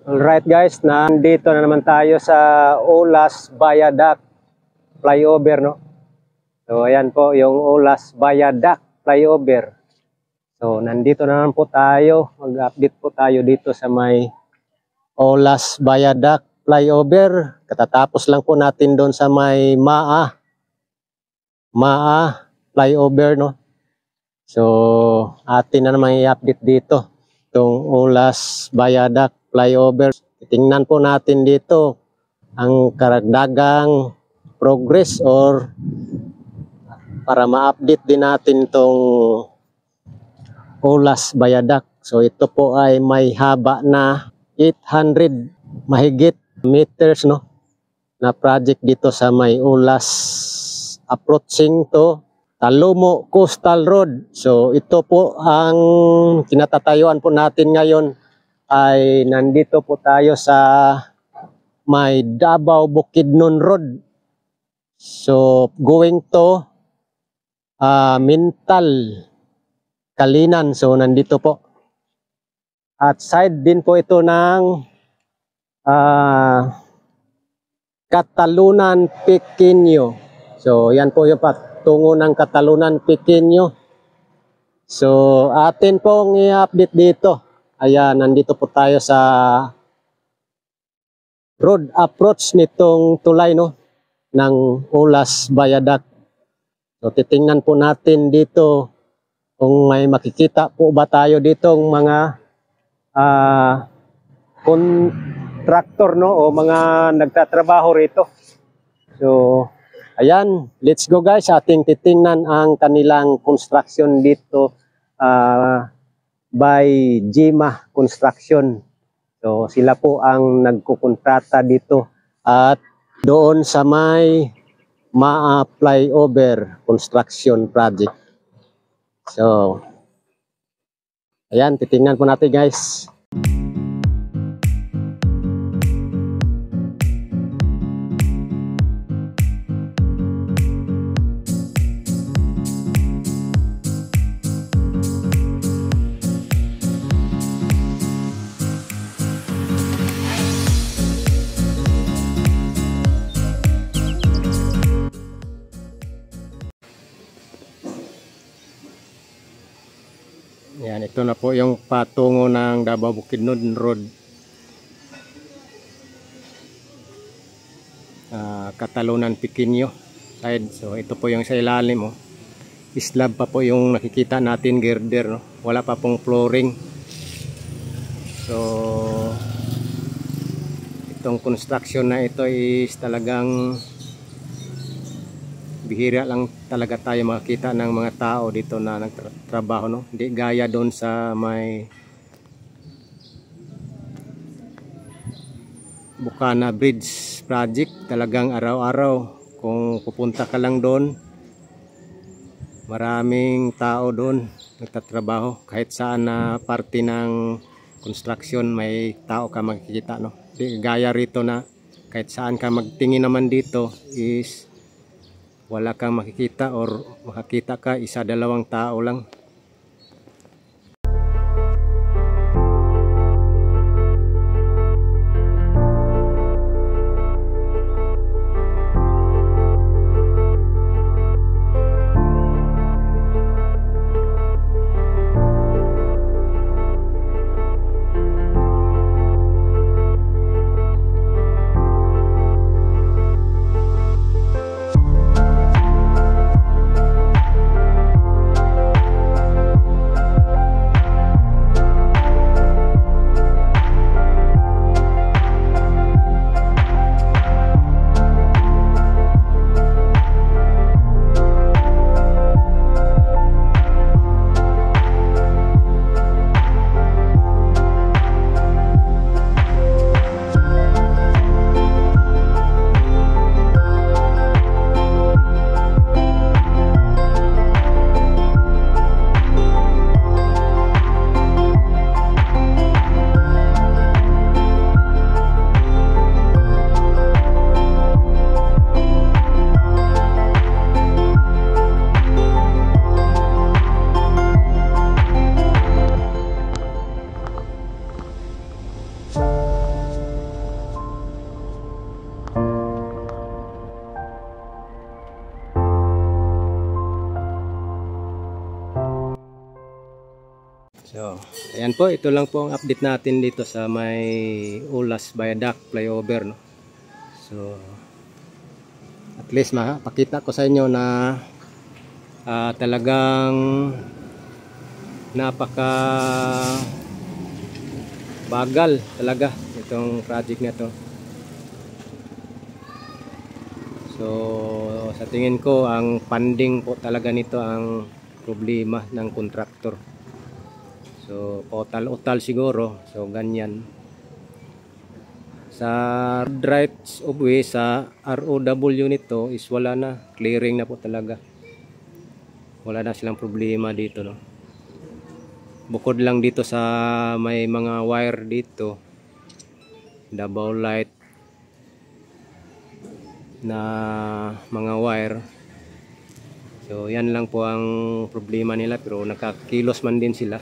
Alright guys, nandito na naman tayo sa Ulas Viaduct Flyover, no? So ayan po yung Ulas Viaduct Flyover. So nandito na naman po tayo, mag-update po tayo dito sa may Ulas Viaduct Flyover. Katatapos lang po natin doon sa may MAA Flyover, no? So atin na naman i-update dito itong Ulas Viaduct Flyover. Tingnan po natin dito ang karagdagang progress or para ma-update din natin itong Ulas Viaduct. So ito po ay may haba na 800 mahigit meters, no, na project dito sa may Ulas approaching to Talomo Coastal Road. So ito po ang kinatatayuan po natin ngayon. Ay nandito po tayo sa may Davao Bukidnon Road. So going to Mintal Kalinan. So nandito po. At side din po ito ng Katalunan Pequeño. So yan po yung patungo ng Katalunan Pequeño. So atin pong i-update dito. Ayan, nandito po tayo sa road approach nitong tulay, no, ng Ulas Viaduct. So titingnan po natin dito kung may makikita po ba tayo dito ng mga contractor, no, o mga nagtatrabaho rito. So ayan, let's go guys, ating titingnan ang kanilang construction dito by Jima Construction. So sila po ang nagkukontrata dito at doon sa may MAA Flyover Construction Project. So ayan, titingnan po natin guys. Yan, ito na po yung patungo ng Davao Bukidnon Road. Katalunan Pequeño side. So ito po yung sa ilalim, oh. Slab pa po yung nakikita natin, girder, no? Wala pa pong flooring. So itong construction na ito is talagang bihira lang talaga tayo makita ng mga tao dito na nagtrabaho, no? Hindi gaya doon sa may Bukana Bridge Project. Talagang araw-araw kung pupunta ka lang doon, maraming tao doon nagtatrabaho. Kahit saan na parte ng construction may tao ka makikita, no? Hindi gaya rito na kahit saan ka magtingin naman dito is wala kang makikita or makakita ka isa dalawang tao lang. ayan po, ito lang po ang update natin dito sa may Ulas Viaduct flyover, no. So at least makita ko sa inyo na talagang napaka bagal talaga itong project na to. So sa tingin ko ang funding po talaga nito ang problema ng kontraktor. So total siguro, so ganyan. Sa rights of way sa ROW nito is wala na, clearing na po talaga. Wala na silang problema dito, no. Bukod lang dito sa may mga wire dito, Davao Light na mga wire. So yan lang po ang problema nila, pero nakakilos man din sila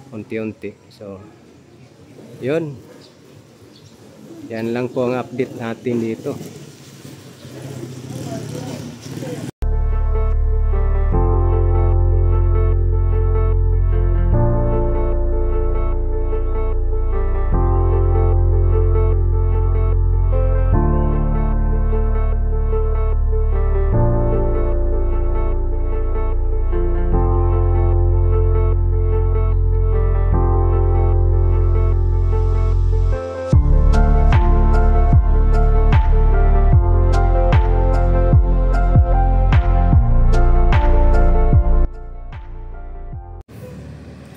unti-unti. So yun, yan lang po ang update natin dito.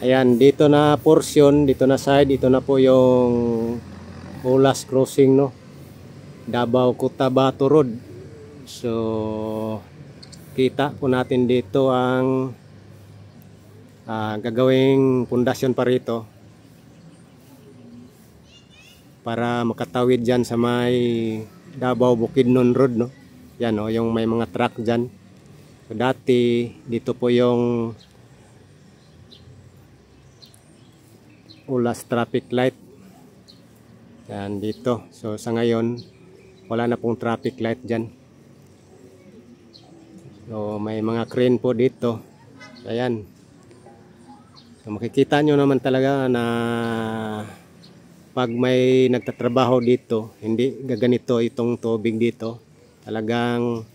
Ayan, dito na portion, dito na side, dito na po yung Ulas crossing, no. Davao Cotabato Road. So kita po natin dito ang gagawing pundasyon pa rito para makatawid dyan sa may Davao Bukidnon Road, no. Yan, no, yung may mga truck dyan. So dati dito po yung Ulas traffic light. Yan dito. So sa ngayon wala na pong traffic light dyan. So may mga crane po dito. Ayan. So makikita nyo naman talaga na pag may nagtatrabaho dito, hindi gaganito itong tubig dito. Talagang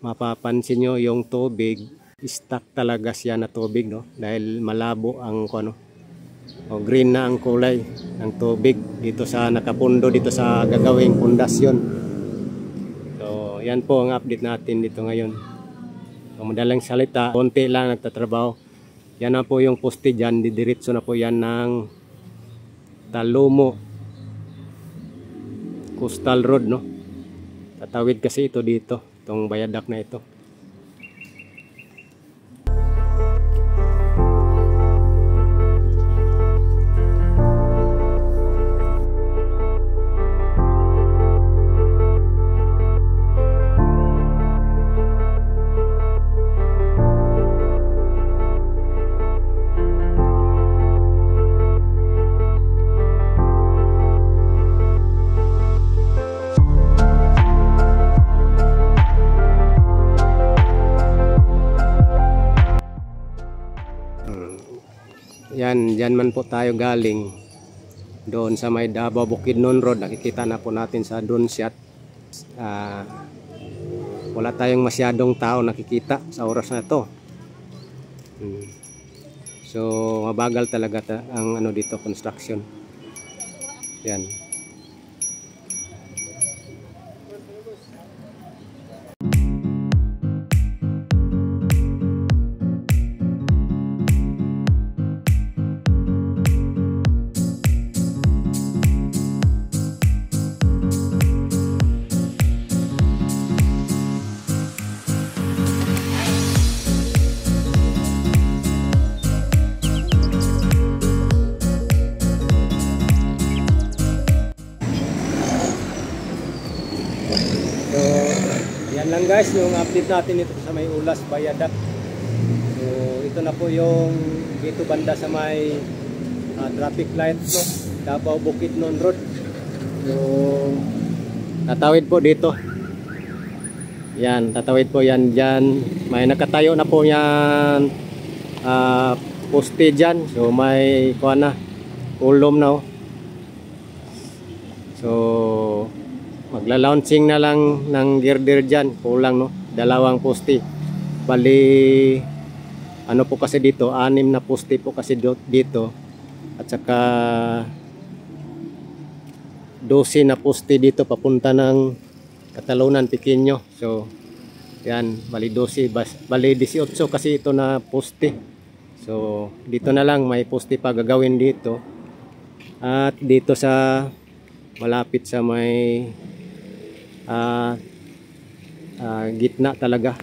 mapapansin nyo yung tubig, stuck talaga siya na tubig, no? Dahil malabo ang ano, o green na ang kulay ng tubig dito sa nakapundo dito sa gagawing pundasyon. So yan po ang update natin dito ngayon. So madalang salita, konti lang nagtatrabaho. Yan na po yung poste dyan, didiretso na po yan ng Talomo Coastal Road, no. Tatawid kasi ito dito, itong viaduct na ito. Yan, dyan man po tayo galing. Doon sa may Davao Bukidnon Road, nakikita na po natin sa drone shot. Wala tayong masyadong tao nakikita sa oras na to. So mabagal talaga ang ano dito, construction. Yan. Yan lang guys yung update natin ito sa may Ulas Viaduct. So ito na po yung dito banda sa may traffic light, no, Davao Bukidnon Road. So tatawid po dito. Yan, tatawid po yan dyan. May nakatayo na po yan poste dyan. So may kuha na, ulom na oh. So magla-launching na lang ng girder dyan. Kulang no, 2 poste. Bali ano po kasi dito, 6 na poste po kasi dito. At saka 12 na poste dito papunta ng Katalunan, Pequeño. So yan, bali 12, bali 18 kasi ito na poste. So dito na lang may poste pa gagawin dito. At dito sa malapit sa may gitna talaga.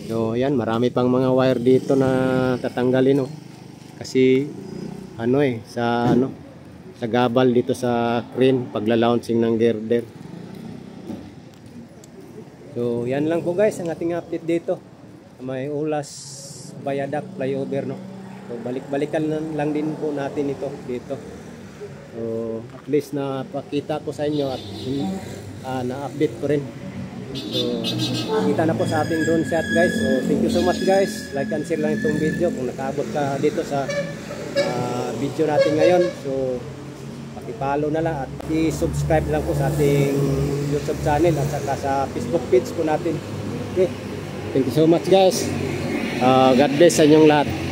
So yan, marami pang mga wire dito na tatanggalin oh. Kasi ano sa sa gabal dito sa crane pagla-launching ng girder. So yan lang po guys ang ating update dito. May Ulas Viaduct flyover no. So balik-balikan lang din po natin ito dito. So at least na pakita ko sa inyo at na-update ko rin. So kita na po sa ating drone shot guys. So thank you so much guys. Like and share lang itong video kung nakaabot ka dito sa video natin ngayon. So paki-follow na lang at i-subscribe lang po sa ating YouTube channel at saka sa Facebook page po natin. Okay. Thank you so much guys. God bless sa inyong lahat.